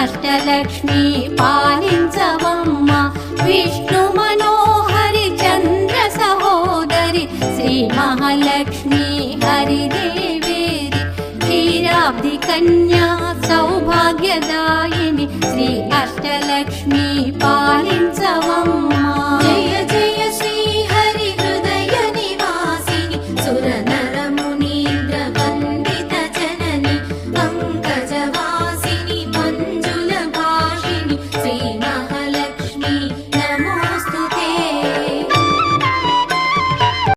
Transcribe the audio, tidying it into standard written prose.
అష్టలక్ష్మి పాలించవమ్మ విష్ణు మనోహరి చంద్ర సహోదరి శ్రీ మహాలక్ష్మి హరిదేవేరి క్షీరాబ్ది కన్యా సౌభాగ్యదాయిని శ్రీ అష్టలక్ష్మి పాలించవమ్మ